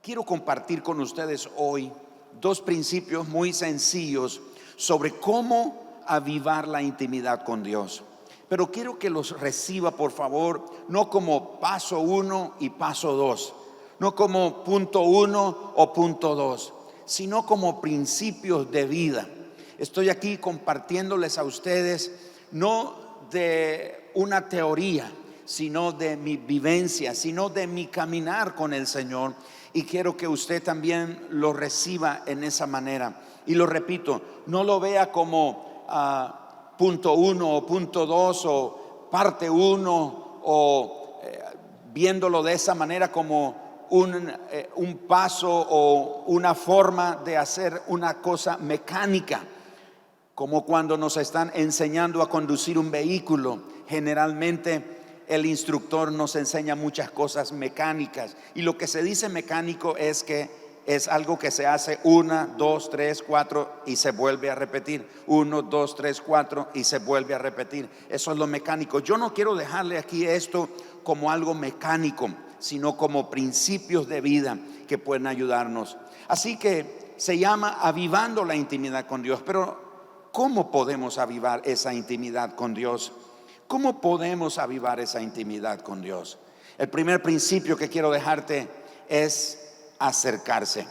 quiero compartir con ustedes hoy dos principios muy sencillos sobre cómo avivar la intimidad con Dios. Pero quiero que los reciba, por favor, no como paso 1 y paso 2, no como punto 1 o punto 2, sino como principios de vida. Estoy aquí compartiéndoles a ustedes no de una teoría, sino de mi vivencia, sino de mi caminar con el Señor. Y quiero que usted también lo reciba en esa manera. Y lo repito, no lo vea como punto 1 o punto 2 o parte 1 o viéndolo de esa manera como un paso o una forma de hacer una cosa mecánica. Como cuando nos están enseñando a conducir un vehículo, generalmente el instructor nos enseña muchas cosas mecánicas, y lo que se dice mecánico es que es algo que se hace 1, 2, 3, 4 y se vuelve a repetir, 1, 2, 3, 4 y se vuelve a repetir. Eso es lo mecánico. Yo no quiero dejarle aquí esto como algo mecánico, sino como principios de vida que pueden ayudarnos. Así que se llama avivando la intimidad con Dios. Pero ¿cómo podemos avivar esa intimidad con Dios? ¿Cómo podemos avivar esa intimidad con Dios? El primer principio que quiero dejarte es acercarse.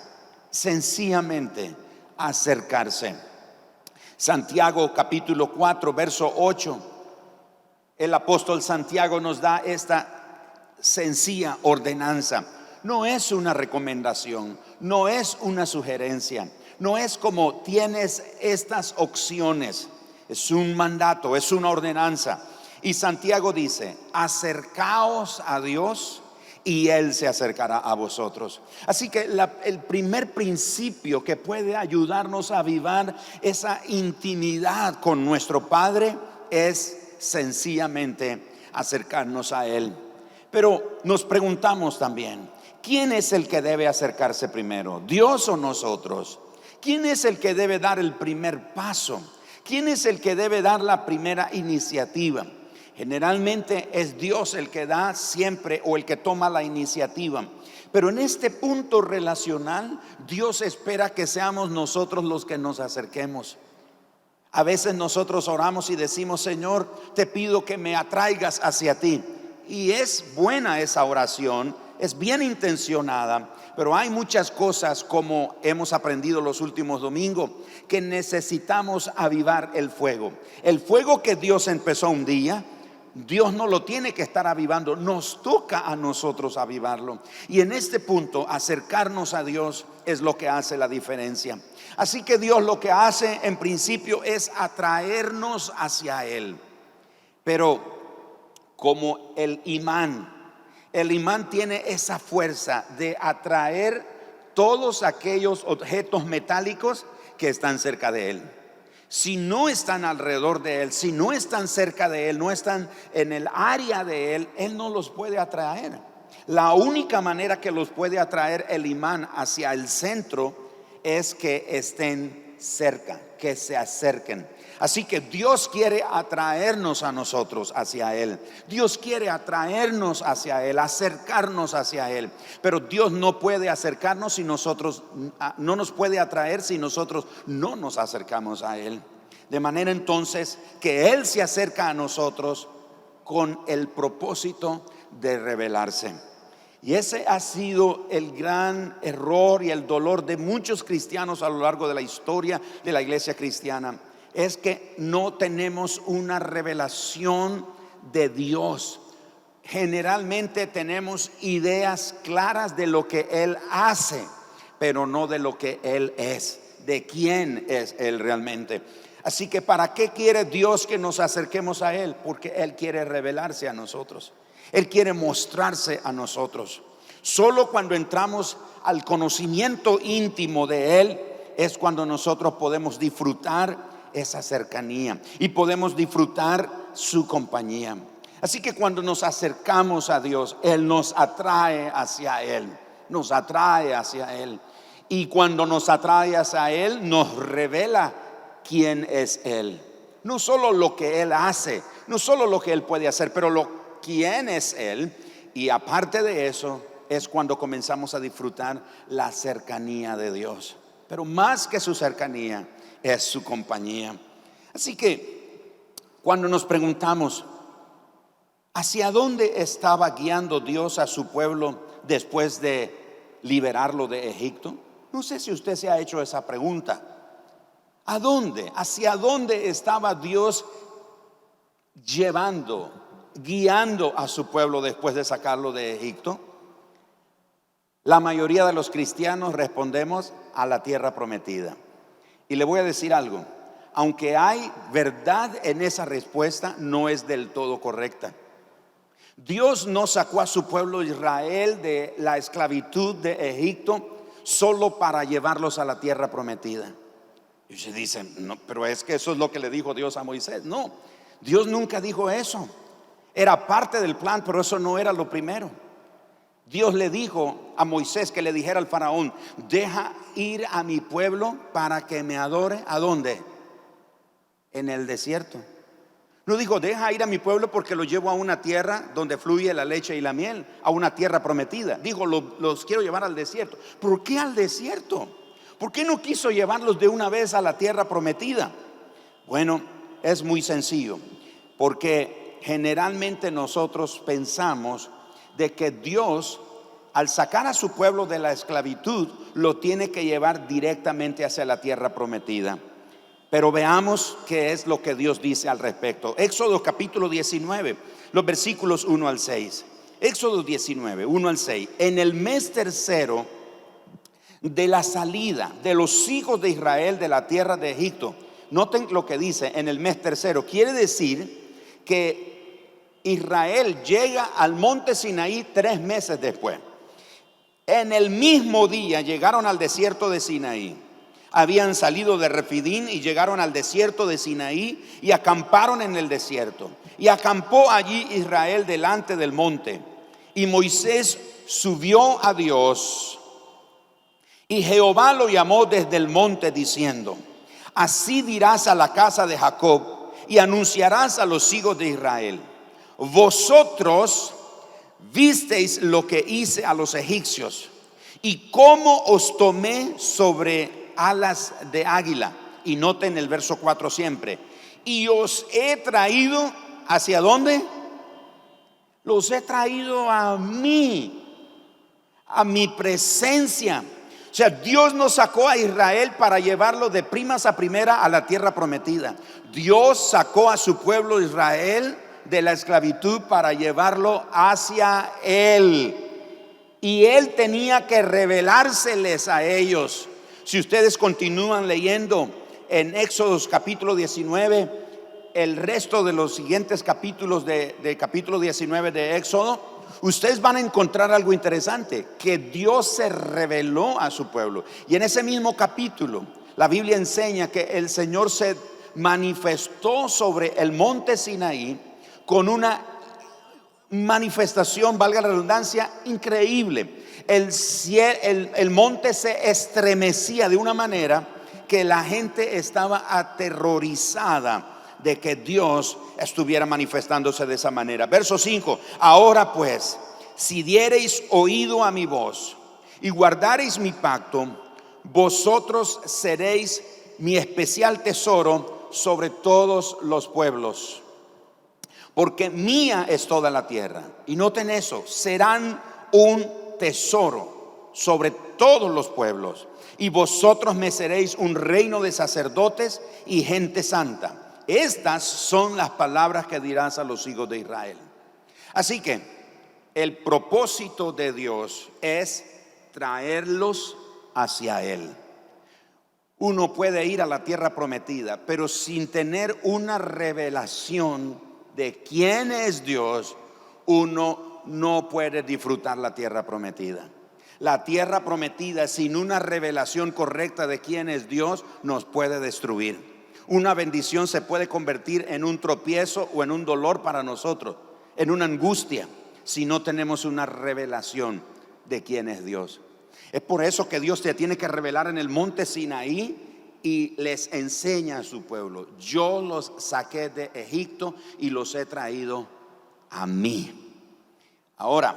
Sencillamente acercarse. Santiago capítulo 4 verso 8. El apóstol Santiago nos da esta sencilla ordenanza. No es una recomendación, no es una sugerencia, no es como tienes estas opciones. Es un mandato, es una ordenanza. Y Santiago dice: acercaos a Dios y Él se acercará a vosotros. Así que el primer principio que puede ayudarnos a avivar esa intimidad con nuestro Padre es sencillamente acercarnos a Él. Pero nos preguntamos también, ¿quién es el que debe acercarse primero? ¿Dios o nosotros? ¿Quién es el que debe dar el primer paso? ¿Quién es el que debe dar la primera iniciativa? Generalmente es Dios el que da siempre, o el que toma la iniciativa. Pero en este punto relacional, Dios espera que seamos nosotros los que nos acerquemos. A veces nosotros oramos y decimos: Señor, te pido que me atraigas hacia ti. Y es buena esa oración, es bien intencionada, pero hay muchas cosas, como hemos aprendido los últimos domingos, que necesitamos avivar el fuego. El fuego que Dios empezó un día, Dios no lo tiene que estar avivando, nos toca a nosotros avivarlo. Y en este punto, acercarnos a Dios es lo que hace la diferencia. Así que Dios lo que hace en principio es atraernos hacia Él. Pero como el imán tiene esa fuerza de atraer todos aquellos objetos metálicos que están cerca de Él. Si no están alrededor de Él, si no están cerca de Él, no están en el área de Él, Él no los puede atraer. La única manera que los puede atraer el imán hacia el centro es que estén cerca, que se acerquen. Así que Dios quiere atraernos a nosotros hacia Él. Dios quiere atraernos hacia Él, acercarnos hacia Él. Pero Dios no puede acercarnos si nosotros, no nos puede atraer si nosotros no nos acercamos a Él. De manera entonces que Él se acerca a nosotros con el propósito de revelarse. Y ese ha sido el gran error y el dolor de muchos cristianos a lo largo de la historia de la iglesia cristiana. Es que no tenemos una revelación de Dios. Generalmente tenemos ideas claras de lo que Él hace, pero no de lo que Él es, de quién es Él realmente. Así que ¿para qué quiere Dios que nos acerquemos a Él? Porque Él quiere revelarse a nosotros. Él quiere mostrarse a nosotros. Solo cuando entramos al conocimiento íntimo de Él es cuando nosotros podemos disfrutar esa cercanía y podemos disfrutar su compañía. Así que cuando nos acercamos a Dios, Él nos atrae hacia Él, nos atrae hacia Él. Y cuando nos atrae hacia Él, nos revela quién es Él. No solo lo que Él hace, no solo lo que Él puede hacer, pero quién es Él. Y aparte de eso, es cuando comenzamos a disfrutar la cercanía de Dios. Pero más que su cercanía, es su compañía. Así que cuando nos preguntamos, ¿hacia dónde estaba guiando Dios a su pueblo después de liberarlo de Egipto? No sé si usted se ha hecho esa pregunta. ¿A dónde? ¿Hacia dónde estaba Dios guiando a su pueblo después de sacarlo de Egipto? La mayoría de los cristianos respondemos a la tierra prometida. Y le voy a decir algo, aunque hay verdad en esa respuesta, no es del todo correcta. Dios no sacó a su pueblo Israel de la esclavitud de Egipto solo para llevarlos a la tierra prometida. Y se dicen, no, pero es que eso es lo que le dijo Dios a Moisés. No, Dios nunca dijo eso. Era parte del plan, pero eso no era lo primero. Dios le dijo a Moisés que le dijera al faraón, deja ir a mi pueblo para que me adore. ¿A dónde? En el desierto. No dijo, deja ir a mi pueblo porque lo llevo a una tierra donde fluye la leche y la miel, a una tierra prometida. Dijo, los quiero llevar al desierto. ¿Por qué al desierto? ¿Por qué no quiso llevarlos de una vez a la tierra prometida? Bueno, es muy sencillo, porque generalmente nosotros pensamos de que Dios, al sacar a su pueblo de la esclavitud, lo tiene que llevar directamente hacia la tierra prometida. Pero veamos qué es lo que Dios dice al respecto. Éxodo capítulo 19, los versículos 1 al 6. Éxodo 19, 1 al 6. En el mes tercero de la salida de los hijos de Israel de la tierra de Egipto. Noten lo que dice, en el mes tercero. Quiere decir que Israel llega al monte Sinaí 3 meses después. En el mismo día llegaron al desierto de Sinaí. Habían salido de Refidín y llegaron al desierto de Sinaí y acamparon en el desierto. Y acampó allí Israel delante del monte. Y Moisés subió a Dios. Y Jehová lo llamó desde el monte diciendo, así dirás a la casa de Jacob y anunciarás a los hijos de Israel, vosotros visteis lo que hice a los egipcios y cómo os tomé sobre alas de águila. Y noten el verso 4 siempre. Y os he traído, ¿hacia dónde? Los he traído a mí, a mi presencia. O sea, Dios nos sacó a Israel para llevarlo de primas a primera a la tierra prometida. Dios sacó a su pueblo Israel de la esclavitud para llevarlo hacia Él. Y Él tenía que revelárseles a ellos. Si ustedes continúan leyendo en Éxodo capítulo 19, el resto de los siguientes capítulos de capítulo 19 de Éxodo, ustedes van a encontrar algo interesante, que Dios se reveló a su pueblo. Y en ese mismo capítulo, la Biblia enseña que el Señor se manifestó sobre el monte Sinaí con una manifestación, valga la redundancia, increíble. El monte se estremecía de una manera que la gente estaba aterrorizada de que Dios estuviera manifestándose de esa manera. Verso 5. Ahora pues, si diereis oído a mi voz y guardareis mi pacto, vosotros seréis mi especial tesoro sobre todos los pueblos, porque mía es toda la tierra. Y noten eso, serán un tesoro sobre todos los pueblos, y vosotros me seréis un reino de sacerdotes y gente santa. Estas son las palabras que dirás a los hijos de Israel. Así que el propósito de Dios es traerlos hacia Él. Uno puede ir a la tierra prometida, pero sin tener una revelación de quién es Dios, uno no puede disfrutar la tierra prometida. La tierra prometida sin una revelación correcta de quién es Dios nos puede destruir. Una bendición se puede convertir en un tropiezo o en un dolor para nosotros, en una angustia, si no tenemos una revelación de quién es Dios. Es por eso que Dios te tiene que revelar en el monte Sinaí y les enseña a su pueblo: yo los saqué de Egipto y los he traído a mí. Ahora,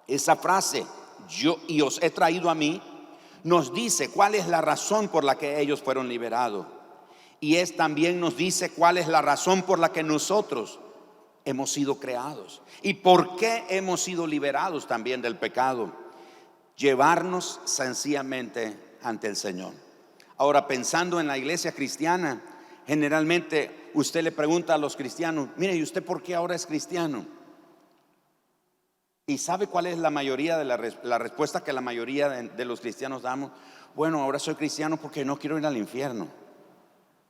Esa frase, yo y os he traído a mí, nos dice cuál es la razón por la que ellos fueron liberados. Y también nos dice cuál es la razón por la que nosotros hemos sido creados. Y por qué hemos sido liberados también del pecado. Llevarnos sencillamente ante el Señor. Ahora, pensando en la iglesia cristiana, generalmente usted le pregunta a los cristianos, mire, ¿y usted por qué ahora es cristiano? ¿Y sabe cuál es la mayoría de la respuesta que la mayoría de los cristianos damos? Bueno, ahora soy cristiano porque no quiero ir al infierno,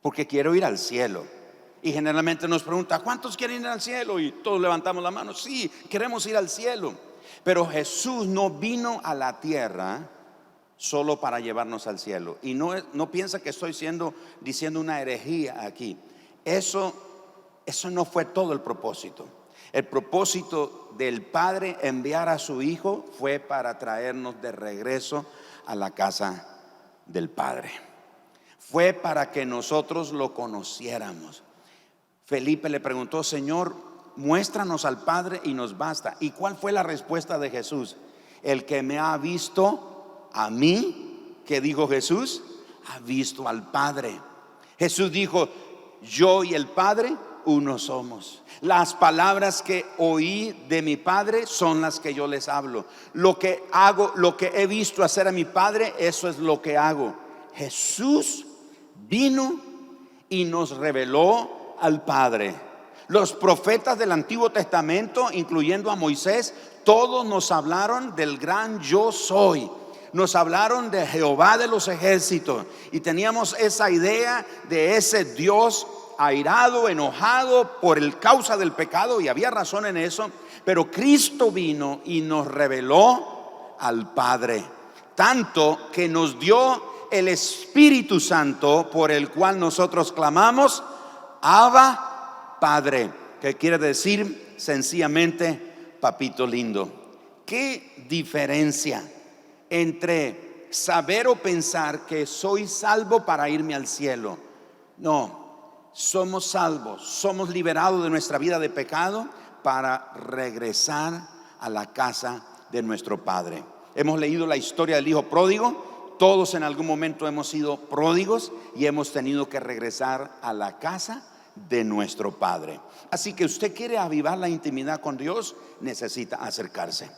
porque quiero ir al cielo. Y generalmente nos pregunta, ¿cuántos quieren ir al cielo? Y todos levantamos la mano, sí, queremos ir al cielo. Pero Jesús no vino a la tierra solo para llevarnos al cielo. Y no piensa que estoy diciendo una herejía aquí. Eso no fue todo el propósito. El propósito del Padre enviar a su Hijo fue para traernos de regreso a la casa del Padre. Fue para que nosotros lo conociéramos. Felipe le preguntó, Señor, muéstranos al Padre y nos basta. ¿Y cuál fue la respuesta de Jesús? El que me ha visto a mí, ¿qué dijo Jesús? Ha visto al Padre. Jesús dijo, yo y el Padre uno somos. Las palabras que oí de mi Padre son las que yo les hablo. Lo que hago, lo que he visto hacer a mi Padre, eso es lo que hago. Jesús vino y nos reveló al Padre. Los profetas del Antiguo Testamento, incluyendo a Moisés, todos nos hablaron del gran yo soy. Nos hablaron de Jehová de los ejércitos y teníamos esa idea de ese Dios airado, enojado por el causa del pecado, y había razón en eso. Pero Cristo vino y nos reveló al Padre, tanto que nos dio el Espíritu Santo, por el cual nosotros clamamos Abba Padre, que quiere decir sencillamente papito lindo. ¿Qué diferencia entre saber o pensar que soy salvo para irme al cielo? No, somos salvos, somos liberados de nuestra vida de pecado para regresar a la casa de nuestro Padre. Hemos leído la historia del hijo pródigo. Todos en algún momento hemos sido pródigos y hemos tenido que regresar a la casa de nuestro Padre. Así que usted quiere avivar la intimidad con Dios, necesita acercarse.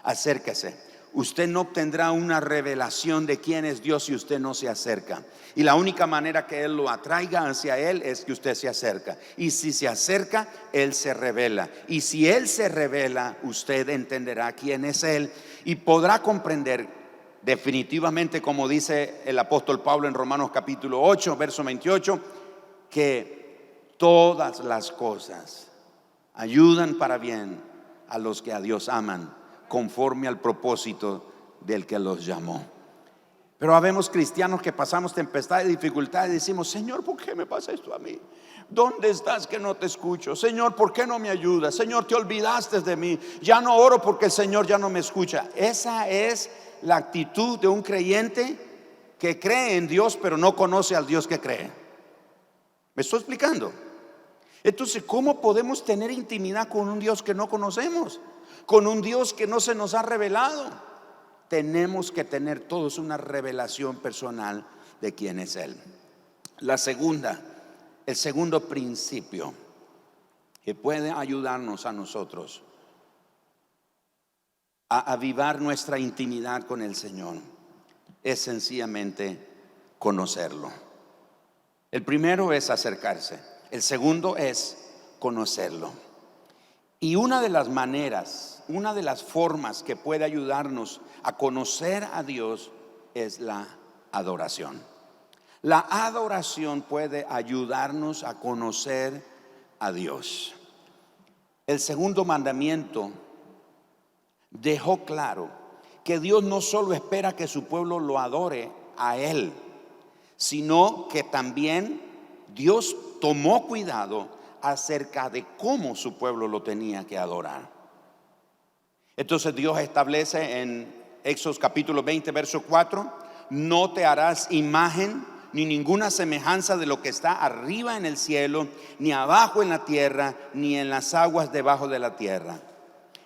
Acérquese. Usted no obtendrá una revelación de quién es Dios si usted no se acerca. Y la única manera que Él lo atraiga hacia Él es que usted se acerca. Y si se acerca, Él se revela. Y si Él se revela, usted entenderá quién es Él y podrá comprender definitivamente, como dice el apóstol Pablo en Romanos capítulo 8, verso 28, que todas las cosas ayudan para bien a los que a Dios aman, conforme al propósito del que los llamó. Pero habemos cristianos que pasamos tempestad y dificultad y decimos, Señor, ¿por qué me pasa esto a mí? ¿Dónde estás que no te escucho? Señor, ¿por qué no me ayudas? Señor, te olvidaste de mí. Ya no oro porque el Señor ya no me escucha. Esa es la actitud de un creyente que cree en Dios pero no conoce al Dios que cree. ¿Me estoy explicando? Entonces, ¿cómo podemos tener intimidad con un Dios que no conocemos? Con un Dios que no se nos ha revelado. Tenemos que tener todos una revelación personal de quién es Él. El segundo principio que puede ayudarnos a nosotros a avivar nuestra intimidad con el Señor es sencillamente conocerlo. El primero es acercarse, el segundo es conocerlo. Y una de las maneras, una de las formas que puede ayudarnos a conocer a Dios es la adoración. La adoración puede ayudarnos a conocer a Dios. El segundo mandamiento dejó claro que Dios no solo espera que su pueblo lo adore a Él, sino que también Dios tomó cuidado acerca de cómo su pueblo lo tenía que adorar. Entonces Dios establece en Éxodo capítulo 20 verso 4: no te harás imagen ni ninguna semejanza de lo que está arriba en el cielo, ni abajo en la tierra, ni en las aguas debajo de la tierra.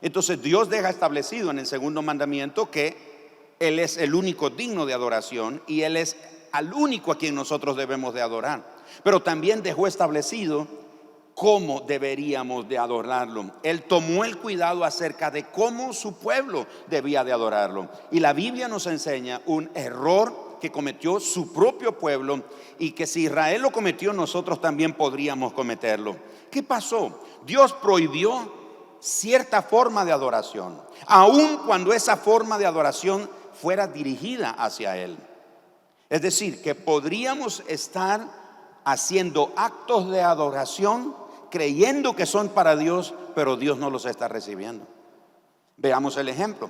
Entonces Dios deja establecido en el segundo mandamiento que Él es el único digno de adoración y Él es al único a quien nosotros debemos de adorar. Pero también dejó establecido cómo deberíamos de adorarlo. Él tomó el cuidado acerca de cómo su pueblo debía de adorarlo. Y la Biblia nos enseña un error que cometió su propio pueblo y que si Israel lo cometió, nosotros también podríamos cometerlo. ¿Qué pasó? Dios prohibió cierta forma de adoración, aun cuando esa forma de adoración fuera dirigida hacia Él. Es decir, que podríamos estar haciendo actos de adoración creyendo que son para Dios, pero Dios no los está recibiendo. Veamos el ejemplo.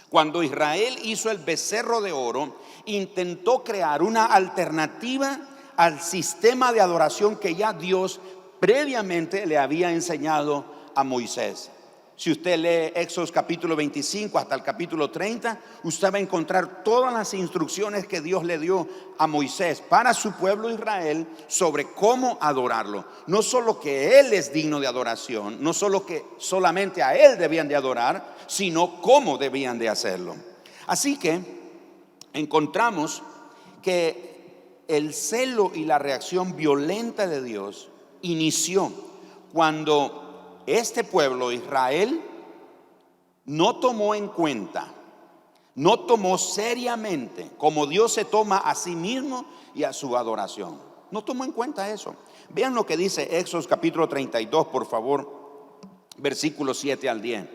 Cuando Israel hizo el becerro de oro, intentó crear una alternativa al sistema de adoración que ya Dios previamente le había enseñado a Moisés. Si usted lee Éxodo capítulo 25 hasta el capítulo 30, usted va a encontrar todas las instrucciones que Dios le dio a Moisés para su pueblo Israel sobre cómo adorarlo. No solo que Él es digno de adoración, no solo que solamente a Él debían de adorar, sino cómo debían de hacerlo. Así que encontramos que el celo y la reacción violenta de Dios inició cuando este pueblo, Israel, no tomó en cuenta, no tomó seriamente como Dios se toma a sí mismo y a su adoración. No tomó en cuenta eso. Vean lo que dice Éxodo capítulo 32, por favor, versículos 7 al 10.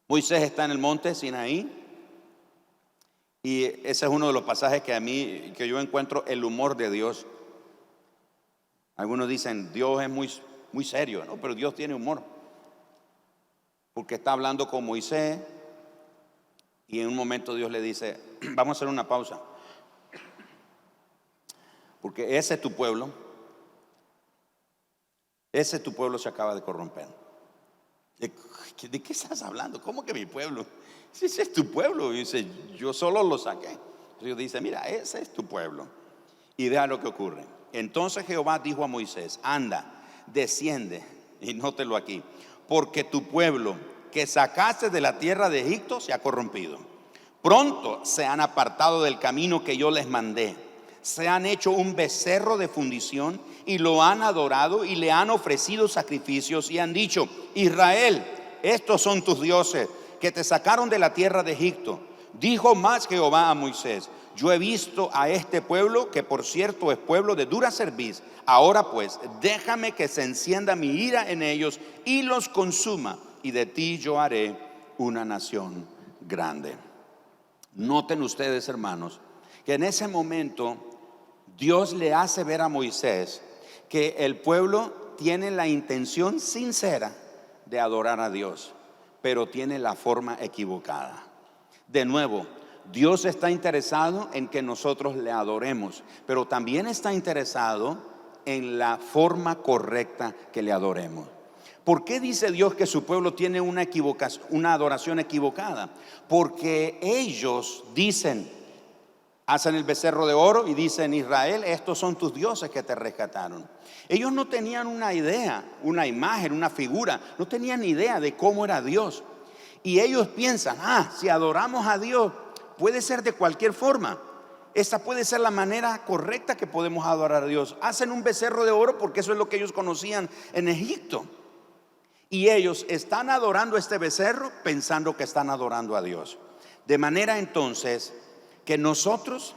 Moisés está en el monte Sinaí y ese es uno de los pasajes que yo encuentro el humor de Dios. Algunos dicen Dios es muy serio, ¿no? Pero Dios tiene humor, porque está hablando con Moisés y en un momento Dios le dice: vamos a hacer una pausa, porque ese tu pueblo se acaba de corromper. ¿De qué estás hablando? ¿Cómo que mi pueblo? Si ese es tu pueblo. Y dice: yo solo lo saqué. Dios dice: mira, ese es tu pueblo. Y vea lo que ocurre. Entonces Jehová dijo a Moisés: anda, desciende, y nótelo aquí, porque tu pueblo que sacaste de la tierra de Egipto se ha corrompido. Pronto se han apartado del camino que yo les mandé. Se han hecho un becerro de fundición y lo han adorado y le han ofrecido sacrificios y han dicho: Israel, estos son tus dioses que te sacaron de la tierra de Egipto. Dijo más Jehová a Moisés: yo he visto a este pueblo, que por cierto es pueblo de dura cerviz. Ahora pues, déjame que se encienda mi ira en ellos y los consuma, y de ti yo haré una nación grande. Noten ustedes, hermanos, que en ese momento Dios le hace ver a Moisés que el pueblo tiene la intención sincera de adorar a Dios, pero tiene la forma equivocada. De nuevo, Dios está interesado en que nosotros le adoremos, pero también está interesado en la forma correcta que le adoremos. ¿Por qué dice Dios que su pueblo tiene una adoración equivocada? Porque ellos dicen, hacen el becerro de oro y dicen: Israel, estos son tus dioses que te rescataron. Ellos no tenían una idea, una imagen, una figura, no tenían idea de cómo era Dios. Y ellos piensan: si adoramos a Dios, puede ser de cualquier forma. Esta puede ser la manera correcta que podemos adorar a Dios. Hacen un becerro de oro porque eso es lo que ellos conocían en Egipto. Y ellos están adorando este becerro pensando que están adorando a Dios. De manera entonces que nosotros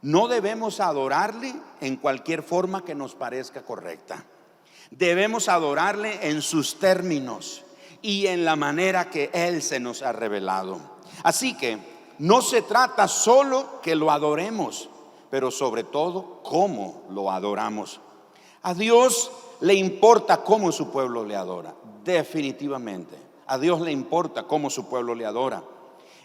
no debemos adorarle en cualquier forma que nos parezca correcta. Debemos adorarle en sus términos y en la manera que Él se nos ha revelado. Así que no se trata solo que lo adoremos, pero sobre todo cómo lo adoramos. A Dios le importa cómo su pueblo le adora. Definitivamente, a Dios le importa cómo su pueblo le adora.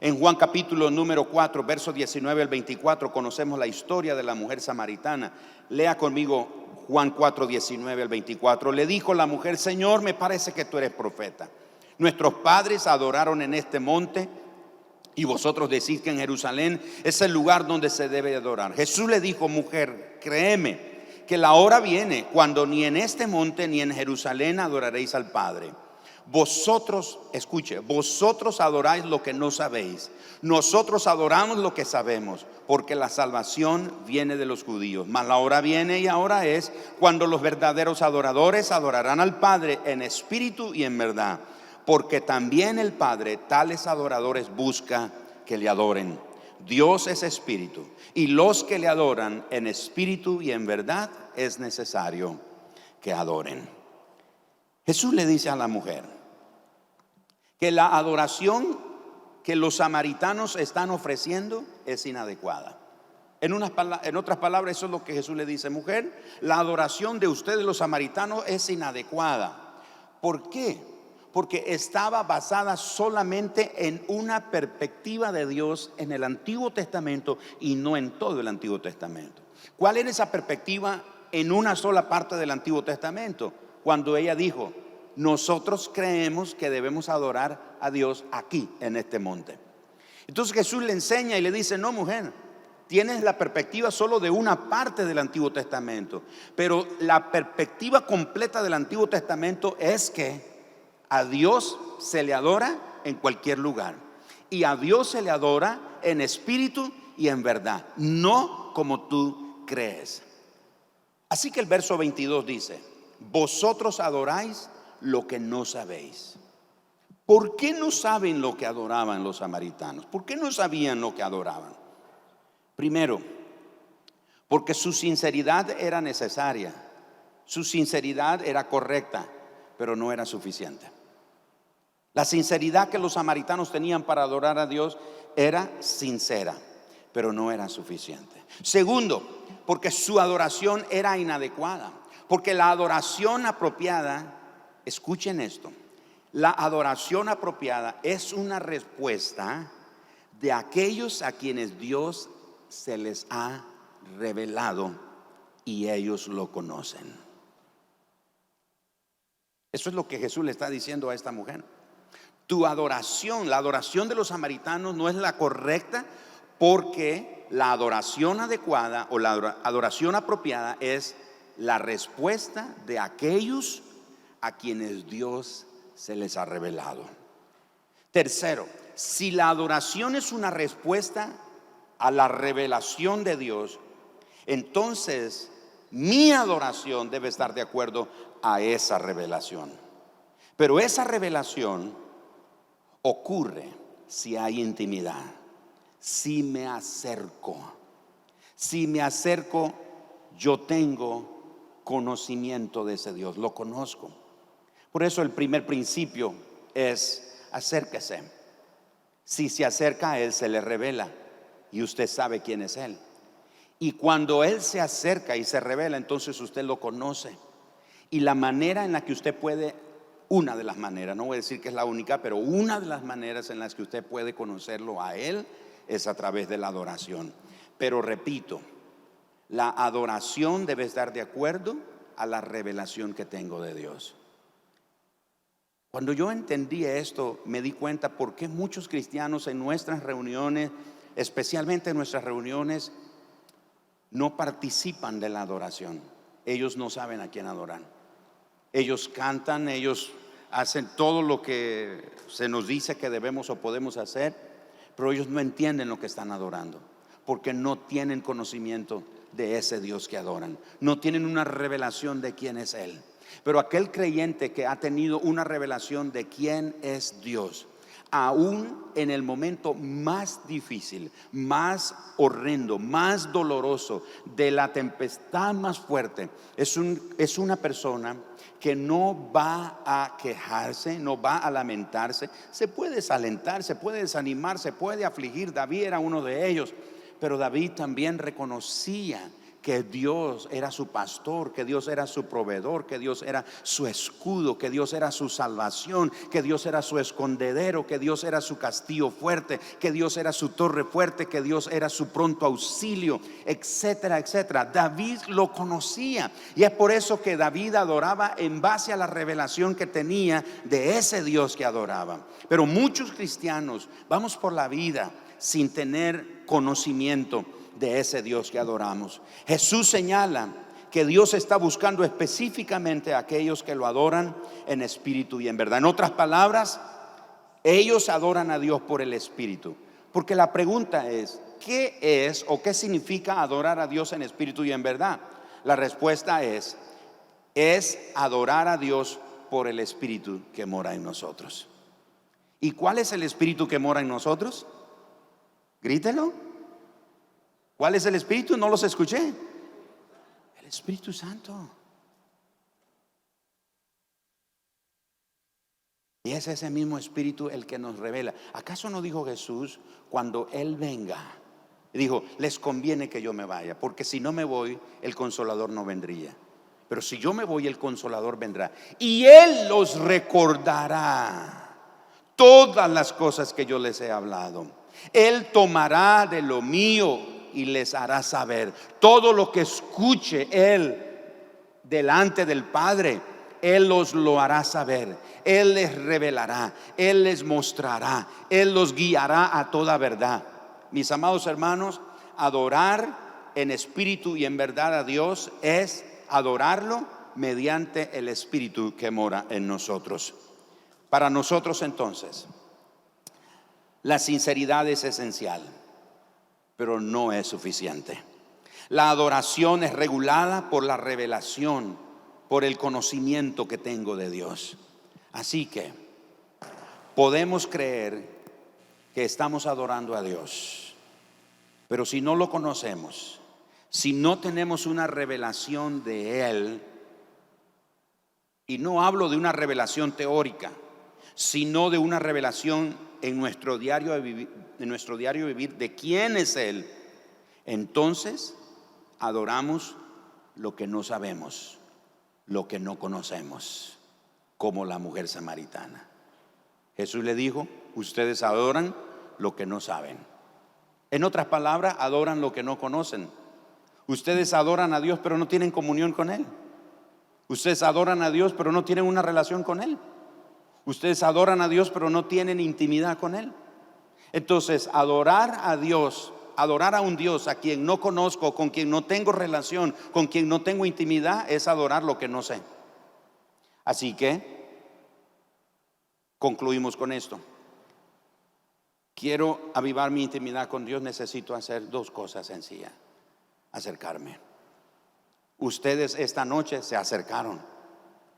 En Juan capítulo número 4, versos 19 al 24, conocemos la historia de la mujer samaritana. Lea conmigo Juan 4, 19 al 24. Le dijo la mujer: Señor, me parece que tú eres profeta. Nuestros padres adoraron en este monte, y vosotros decís que en Jerusalén es el lugar donde se debe adorar. Jesús le dijo: mujer, créeme que la hora viene cuando ni en este monte ni en Jerusalén adoraréis al Padre. Vosotros, escuche, vosotros adoráis lo que no sabéis. Nosotros adoramos lo que sabemos, porque la salvación viene de los judíos. Mas la hora viene y ahora es cuando los verdaderos adoradores adorarán al Padre en espíritu y en verdad, porque también el Padre tales adoradores busca que le adoren. Dios es espíritu, y los que le adoran en espíritu y en verdad es necesario que adoren. Jesús le dice a la mujer que la adoración que los samaritanos están ofreciendo es inadecuada. En otras palabras, eso es lo que Jesús le dice: mujer, la adoración de ustedes los samaritanos es inadecuada. ¿Por qué? Porque estaba basada solamente en una perspectiva de Dios en el Antiguo Testamento y no en todo el Antiguo Testamento. ¿Cuál era esa perspectiva en una sola parte del Antiguo Testamento? Cuando ella dijo: nosotros creemos que debemos adorar a Dios aquí en este monte. Entonces Jesús le enseña y le dice: no, mujer, tienes la perspectiva solo de una parte del Antiguo Testamento, pero la perspectiva completa del Antiguo Testamento es que a Dios se le adora en cualquier lugar, y a Dios se le adora en espíritu y en verdad, no como tú crees. Así que el verso 22 dice: vosotros adoráis lo que no sabéis. ¿Por qué no saben lo que adoraban los samaritanos? ¿Por qué no sabían lo que adoraban? Primero, porque su sinceridad era necesaria, su sinceridad era correcta, pero no era suficiente. La sinceridad que los samaritanos tenían para adorar a Dios era sincera, pero no era suficiente. Segundo, porque su adoración era inadecuada, porque la adoración apropiada, escuchen esto, la adoración apropiada es una respuesta de aquellos a quienes Dios se les ha revelado y ellos lo conocen. Eso es lo que Jesús le está diciendo a esta mujer. Tu adoración, la adoración de los samaritanos no es la correcta, porque la adoración adecuada o la adoración apropiada es la respuesta de aquellos a quienes Dios se les ha revelado. Tercero, si la adoración es una respuesta a la revelación de Dios, entonces mi adoración debe estar de acuerdo a esa revelación. Pero esa revelación ocurre si hay intimidad, si me acerco. Si me acerco, yo tengo conocimiento de ese Dios, lo conozco. Por eso el primer principio es: acérquese. Si se acerca a Él, se le revela y usted sabe quién es Él. Y cuando Él se acerca y se revela, entonces usted lo conoce. Y la manera en la que usted puede, una de las maneras, no voy a decir que es la única, pero una de las maneras en las que usted puede conocerlo a Él es a través de la adoración. Pero repito, la adoración debe estar de acuerdo a la revelación que tengo de Dios. Cuando yo entendí esto, me di cuenta por qué muchos cristianos en nuestras reuniones, especialmente en nuestras reuniones, no participan de la adoración. Ellos no saben a quién adorar. Ellos cantan, ellos hacen todo lo que se nos dice que debemos o podemos hacer, pero ellos no entienden lo que están adorando, porque no tienen conocimiento de ese Dios que adoran. No tienen una revelación de quién es Él. Pero aquel creyente que ha tenido una revelación de quién es Dios, aún en el momento más difícil, más horrendo, más doloroso, de la tempestad más fuerte, es una persona que no va a quejarse, no va a lamentarse. Se puede desalentar, se puede desanimar, se puede afligir. David era uno de ellos, pero David también reconocía que Dios era su pastor, que Dios era su proveedor, que Dios era su escudo, que Dios era su salvación, que Dios era su escondedero, que Dios era su castillo fuerte, que Dios era su torre fuerte, que Dios era su pronto auxilio, etcétera, etcétera. David lo conocía, y es por eso que David adoraba en base a la revelación que tenía de ese Dios que adoraba. Pero muchos cristianos vamos por la vida sin tener conocimiento de ese Dios que adoramos. Jesús señala que Dios está buscando específicamente a aquellos que lo adoran en espíritu y en verdad. En otras palabras, ellos adoran a Dios por el espíritu. Porque la pregunta es, ¿qué es o qué significa adorar a Dios en espíritu y en verdad? La respuesta es adorar a Dios por el espíritu que mora en nosotros. ¿Y cuál es el espíritu que mora en nosotros? Grítelo. ¿Cuál es el espíritu? No los escuché. El Espíritu Santo. Y es ese mismo espíritu el que nos revela. ¿Acaso no dijo Jesús cuando Él venga? Dijo, les conviene que yo me vaya, porque si no me voy, el Consolador no vendría. Pero si yo me voy, el Consolador vendrá. Y Él los recordará todas las cosas que yo les he hablado. Él tomará de lo mío y les hará saber todo lo que escuche Él delante del Padre. Él los lo hará saber. Él les revelará. Él les mostrará. Él los guiará a toda verdad. Mis amados hermanos, adorar en espíritu y en verdad a Dios es adorarlo mediante el espíritu que mora en nosotros. Para nosotros entonces, la sinceridad es esencial, pero no es suficiente. La adoración es regulada por la revelación, por el conocimiento que tengo de Dios. Así que podemos creer que estamos adorando a Dios, pero si no lo conocemos, si no tenemos una revelación de Él, y no hablo de una revelación teórica, sino de una revelación en nuestro diario vivir de quién es Él, entonces adoramos lo que no sabemos, lo que no conocemos, como la mujer samaritana. Jesús le dijo, ustedes adoran lo que no saben. En otras palabras, adoran lo que no conocen. Ustedes adoran a Dios, pero no tienen comunión con Él. Ustedes adoran a Dios, pero no tienen una relación con Él. Ustedes adoran a Dios, pero no tienen intimidad con Él. Entonces, adorar a Dios, adorar a un Dios a quien no conozco, con quien no tengo relación, con quien no tengo intimidad, es adorar lo que no sé. Así que concluimos con esto. Quiero avivar mi intimidad con Dios, necesito hacer dos cosas sencillas. Acercarme. Ustedes esta noche se acercaron,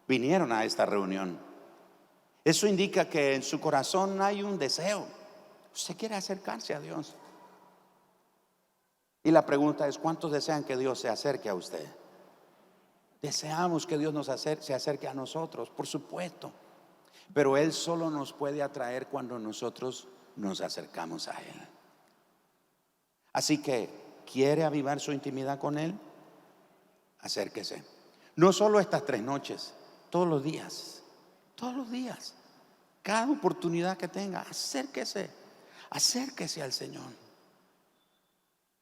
vinieron a esta reunión. Eso indica que en su corazón hay un deseo. Usted quiere acercarse a Dios. Y la pregunta es, ¿cuántos desean que Dios se acerque a usted? Deseamos que Dios se acerque a nosotros, por supuesto. Pero Él solo nos puede atraer cuando nosotros nos acercamos a Él. Así que, ¿quiere avivar su intimidad con Él? Acérquese. No solo estas 3 noches, todos los días. Todos los días. Cada oportunidad que tenga, acérquese. Acérquese al Señor.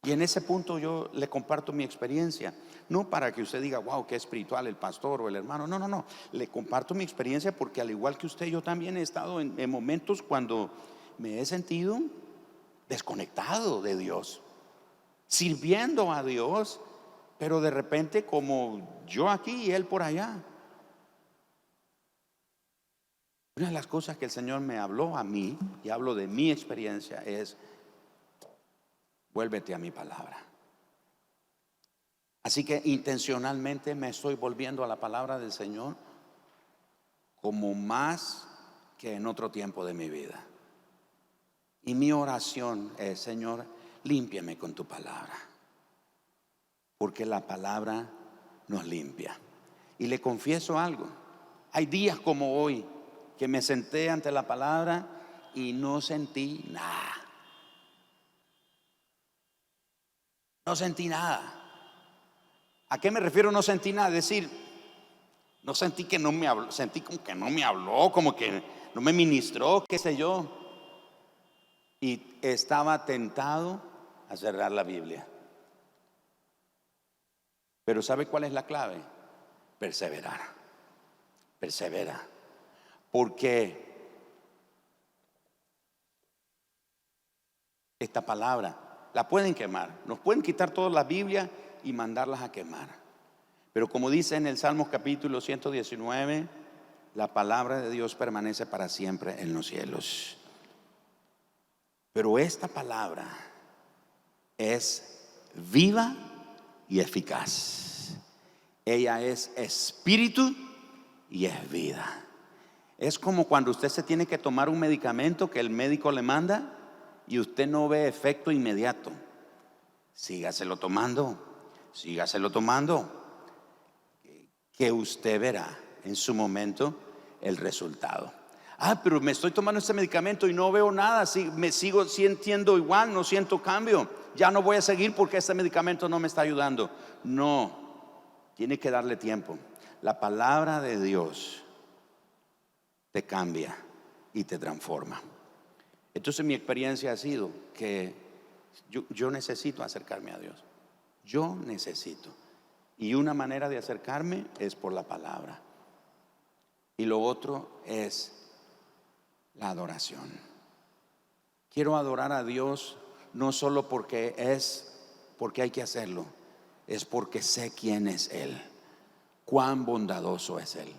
Y en ese punto yo le comparto mi experiencia. No para que usted diga, wow, qué espiritual el pastor o el hermano. No, no, no. Le comparto mi experiencia porque al igual que usted, yo también he estado en momentos cuando me he sentido desconectado de Dios, sirviendo a Dios, pero de repente como yo aquí y Él por allá. Una de las cosas que el Señor me habló a mí, y hablo de mi experiencia, es: vuélvete a mi palabra. Así que intencionalmente me estoy volviendo a la palabra del Señor como más que en otro tiempo de mi vida. Y mi oración es: Señor, límpiame con tu palabra, porque la palabra nos limpia. Y le confieso algo: hay días como hoy que me senté ante la palabra y no sentí nada. No sentí nada. ¿A qué me refiero no sentí nada? Es decir, no sentí que no me habló, sentí como que no me habló, como que no me ministró, qué sé yo. Y estaba tentado a cerrar la Biblia. Pero ¿sabe cuál es la clave? Perseverar. Persevera. Porque esta palabra la pueden quemar. Nos pueden quitar todas las Biblias y mandarlas a quemar. Pero como dice en el Salmo capítulo 119, la palabra de Dios permanece para siempre en los cielos. Pero esta palabra es viva y eficaz. Ella es espíritu y es vida. Es como cuando usted se tiene que tomar un medicamento que el médico le manda y usted no ve efecto inmediato. Sígaselo tomando, que usted verá en su momento el resultado. Pero me estoy tomando este medicamento y no veo nada, me sigo sintiendo igual, no siento cambio, ya no voy a seguir porque este medicamento no me está ayudando. No, tiene que darle tiempo. La palabra de Dios te cambia y te transforma. Entonces mi experiencia ha sido que yo necesito acercarme a Dios. Yo necesito. Y una manera de acercarme es por la palabra. Y lo otro es la adoración. Quiero adorar a Dios no solo porque hay que hacerlo, es porque sé quién es Él, cuán bondadoso es Él,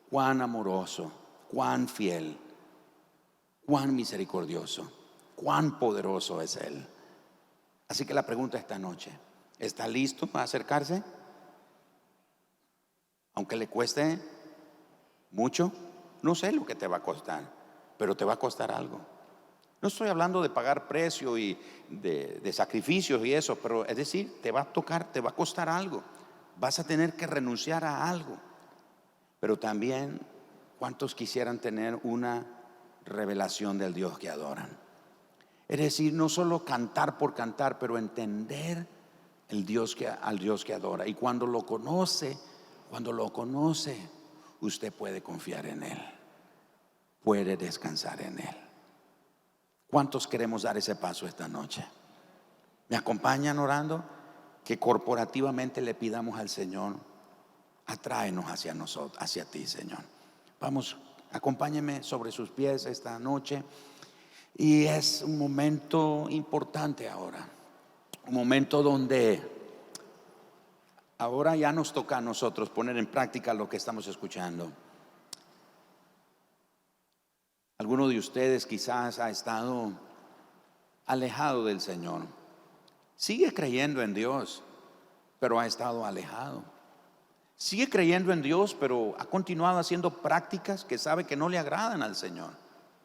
cuán amoroso, cuán fiel, cuán misericordioso, cuán poderoso es Él. Así que la pregunta esta noche: ¿está listo para acercarse? Aunque le cueste mucho, no sé lo que te va a costar, pero te va a costar algo. No estoy hablando de pagar precio y de sacrificios y eso, pero es decir, te va a tocar, te va a costar algo. Vas a tener que renunciar a algo. Pero también, ¿cuántos quisieran tener una revelación del Dios que adoran? Es decir, no solo cantar por cantar, pero entender al Dios que adora. Y cuando lo conoce, usted puede confiar en Él, puede descansar en Él. ¿Cuántos queremos dar ese paso esta noche? ¿Me acompañan orando? Que corporativamente le pidamos al Señor: atráenos hacia nosotros, hacia ti, Señor. Vamos, acompáñeme sobre sus pies esta noche. Y es un momento importante ahora, un momento donde ahora ya nos toca a nosotros poner en práctica lo que estamos escuchando. Alguno de ustedes quizás ha estado alejado del Señor. Sigue creyendo en Dios, pero ha estado alejado. Sigue creyendo en Dios, pero ha continuado haciendo prácticas que sabe que no le agradan al Señor,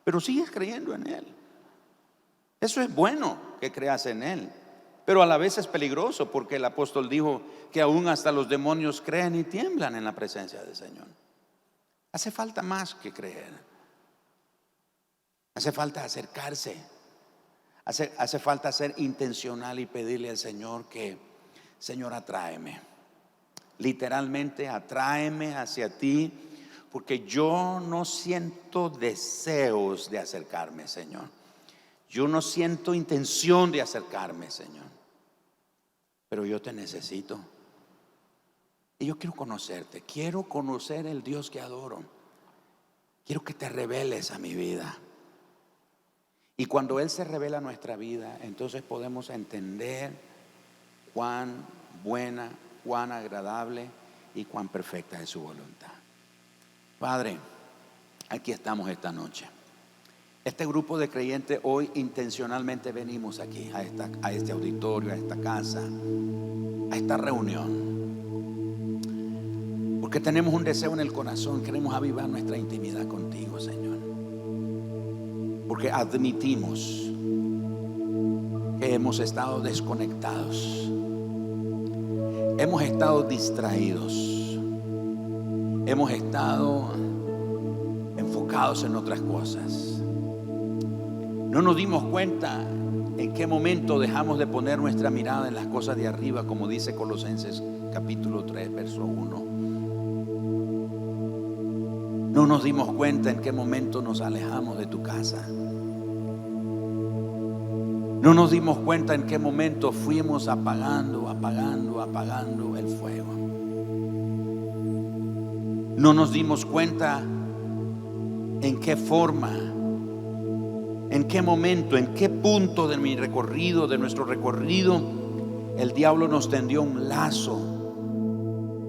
pero sigues creyendo en Él. Eso es bueno, que creas en Él, pero a la vez es peligroso, porque el apóstol dijo que aún hasta los demonios creen y tiemblan en la presencia del Señor. Hace falta más que creer. Hace falta acercarse. Hace falta ser intencional y pedirle al Señor que: Señor, atráeme. Literalmente, atráeme hacia ti, porque yo no siento deseos de acercarme, Señor. Yo no siento intención de acercarme, Señor, pero yo te necesito. Y yo quiero conocerte, quiero conocer el Dios que adoro. Quiero que te reveles a mi vida. Y cuando Él se revela a nuestra vida, entonces podemos entender cuán buena, cuán agradable y cuán perfecta es su voluntad. Padre, aquí estamos esta noche. Este grupo de creyentes hoy intencionalmente venimos aquí a este auditorio, a esta casa, a esta reunión, porque tenemos un deseo en el corazón. Queremos avivar nuestra intimidad contigo, Señor, porque admitimos que hemos estado desconectados, hemos estado distraídos, hemos estado enfocados en otras cosas. No nos dimos cuenta en qué momento dejamos de poner nuestra mirada en las cosas de arriba, como dice Colosenses capítulo 3, verso 1. No nos dimos cuenta en qué momento nos alejamos de tu casa. No nos dimos cuenta en qué momento fuimos apagando el fuego. No nos dimos cuenta en qué forma, en qué momento, en qué punto de nuestro recorrido, el diablo nos tendió un lazo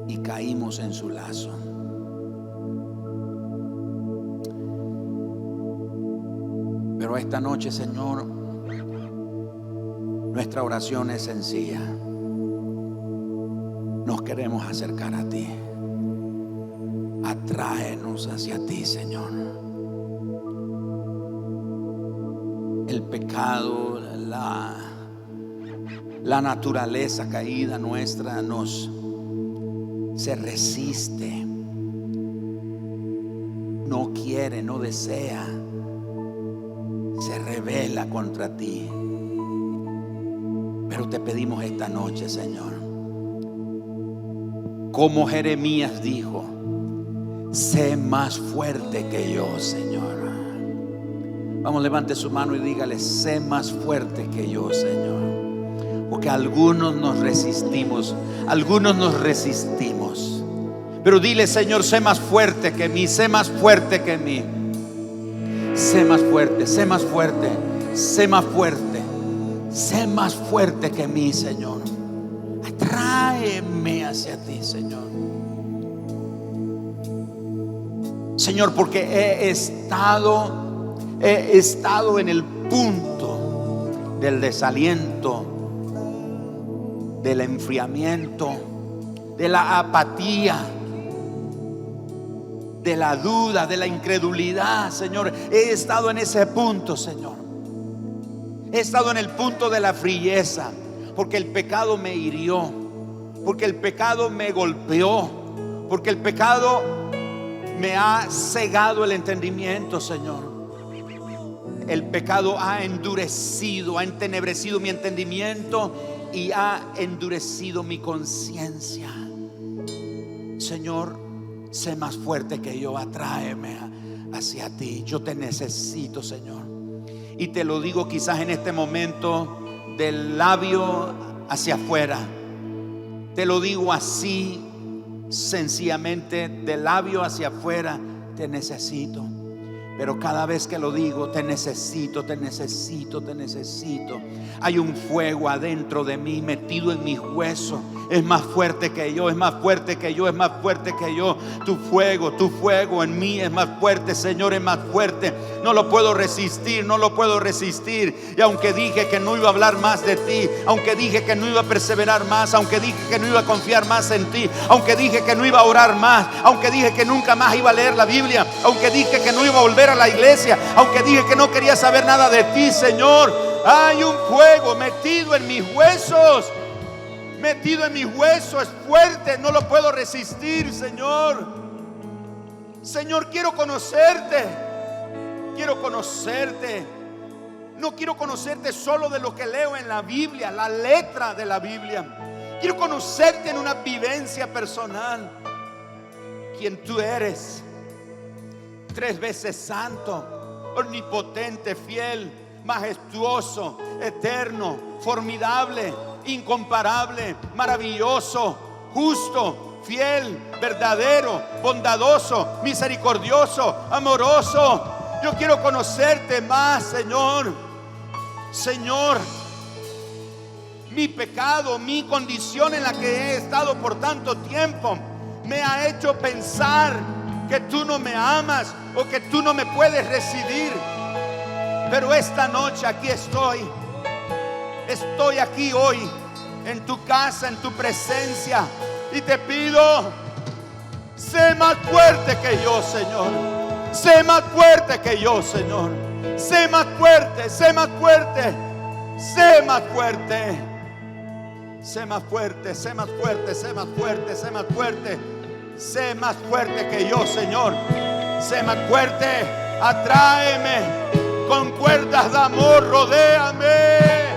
y caímos en su lazo. Pero esta noche, Señor, nuestra oración es sencilla. Nos queremos acercar a ti. Atráenos hacia ti, Señor. El pecado, la naturaleza caída nuestra se resiste, no quiere, no desea, se rebela contra ti. Pero te pedimos esta noche, Señor, como Jeremías dijo: sé más fuerte que yo, Señor. Vamos, levante su mano y dígale: sé más fuerte que yo, Señor. Porque algunos nos resistimos, pero dile: Señor, sé más fuerte que mí, sé más fuerte que mí. Sé más fuerte, sé más fuerte, sé más fuerte, sé más fuerte que mí, Señor. Atráeme hacia ti, Señor. Señor, porque he estado en el punto del desaliento, del enfriamiento, de la apatía, de la duda, de la incredulidad, Señor. He estado en ese punto, Señor. He estado en el punto de la frieza, porque el pecado me hirió, porque el pecado me golpeó, porque el pecado me ha cegado el entendimiento, Señor. El pecado ha endurecido, ha entenebrecido mi entendimiento y ha endurecido mi conciencia. Señor, sé más fuerte que yo, atráeme hacia ti. Yo te necesito, Señor. Y te lo digo quizás en este momento, del labio hacia afuera. Te lo digo así, sencillamente, del labio hacia afuera. Te necesito. Pero cada vez que lo digo, te necesito, te necesito, te necesito. Hay un fuego adentro de mí, metido en mis huesos. Es más fuerte que yo, es más fuerte que yo, es más fuerte que yo. Tu fuego en mí es más fuerte, Señor, es más fuerte. No lo puedo resistir, no lo puedo resistir. Y aunque dije que no iba a hablar más de ti, aunque dije que no iba a perseverar más, aunque dije que no iba a confiar más en ti, aunque dije que no iba a orar más, aunque dije que nunca más iba a leer la Biblia, aunque dije que no iba a volver a la iglesia, aunque dije que no quería saber nada de ti, Señor, hay un fuego metido en mis huesos. Metido en mis huesos, es fuerte, no lo puedo resistir, Señor. Señor, quiero conocerte. Quiero conocerte. No quiero conocerte solo de lo que leo en la Biblia, la letra de la Biblia. Quiero conocerte en una vivencia personal. Quien tú eres, 3 veces santo, omnipotente, fiel, majestuoso, eterno, formidable, incomparable, maravilloso, justo, fiel, verdadero, bondadoso, misericordioso, amoroso. Yo quiero conocerte más, Señor. Señor, mi pecado, mi condición en la que he estado por tanto tiempo me ha hecho pensar que tú no me amas o que tú no me puedes recibir. Pero esta noche aquí estoy. Estoy aquí hoy en tu casa, en tu presencia, y te pido: sé más fuerte que yo, Señor. Sé más fuerte que yo, Señor. Sé más fuerte, sé más fuerte, sé más fuerte. Sé más fuerte, sé más fuerte, sé más fuerte, sé más fuerte. Sé más fuerte que yo, Señor. Sé más fuerte. Atráeme con cuerdas de amor, rodéame.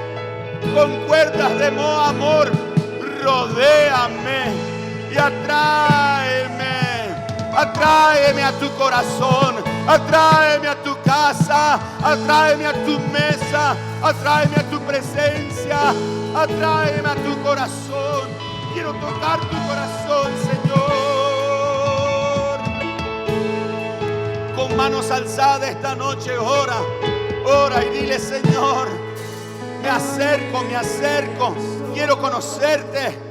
Con cuerdas de amor, rodéame y atráeme a tu corazón, atráeme a tu casa, atráeme a tu mesa, atráeme a tu presencia, atráeme a tu corazón. Quiero tocar tu corazón, Señor. Con manos alzadas esta noche, ora y dile: Señor, me acerco, quiero conocerte.